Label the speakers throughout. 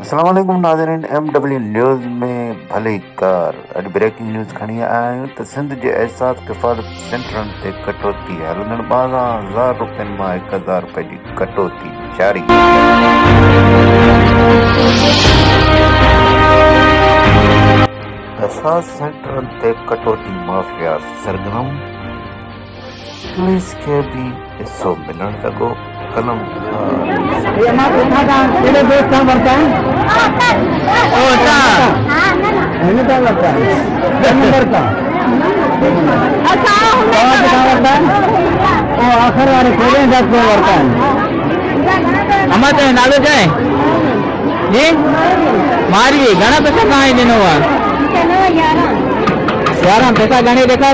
Speaker 1: अस्सलाम वालेकुम नाज़रीन। MW न्यूज़ में भले कार अॼु ब्रेकिंग न्यूज़ खणी आया आहियूं त सिंध जे एहसास किफ़ालत सेंटरनि ते कटौती। हलंदड़ 12,000 रुपयनि मां 1,000 रुपए जी कटौती जारी। एहसास सेंटरनि ते कटौती माफ़िया सरगर्म, पुलिस खे भी हिस्सो मिलण लॻो। कलम
Speaker 2: आखिर वाले खेलें जाते वर्ता है हमारे नालो जाए जी मारी घना पैसा कहाँ है दिनों 11 पैसा गणे देखा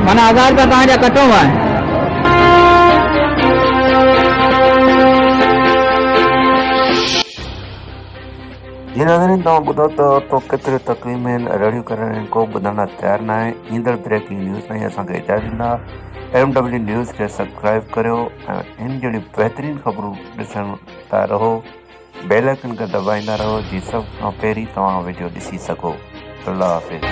Speaker 2: मन 1000 रुपया कहाँ जा कटो हुआ है।
Speaker 1: जी नाज़रीन, तव्हां ॿुधो तो केतिरे तकलीफ़ में रड़ियूं करण को ॿुधण लाइ तयारु न आहे। ईंदड़ ब्रेकिंग न्यूज़ ताईं असांखे इजाज़त ॾींदा। MW न्यूज़ खे सब्सक्राइब करियो ऐं इन जहिड़ी बहितरीन ख़बरूं ॾिसण था रहो। बेल आइकन खे दॿाईंदा रहो जी सभ खां पहिरीं तव्हां वीडियो ॾिसी सघो। अल्लाह हाफ़िज़।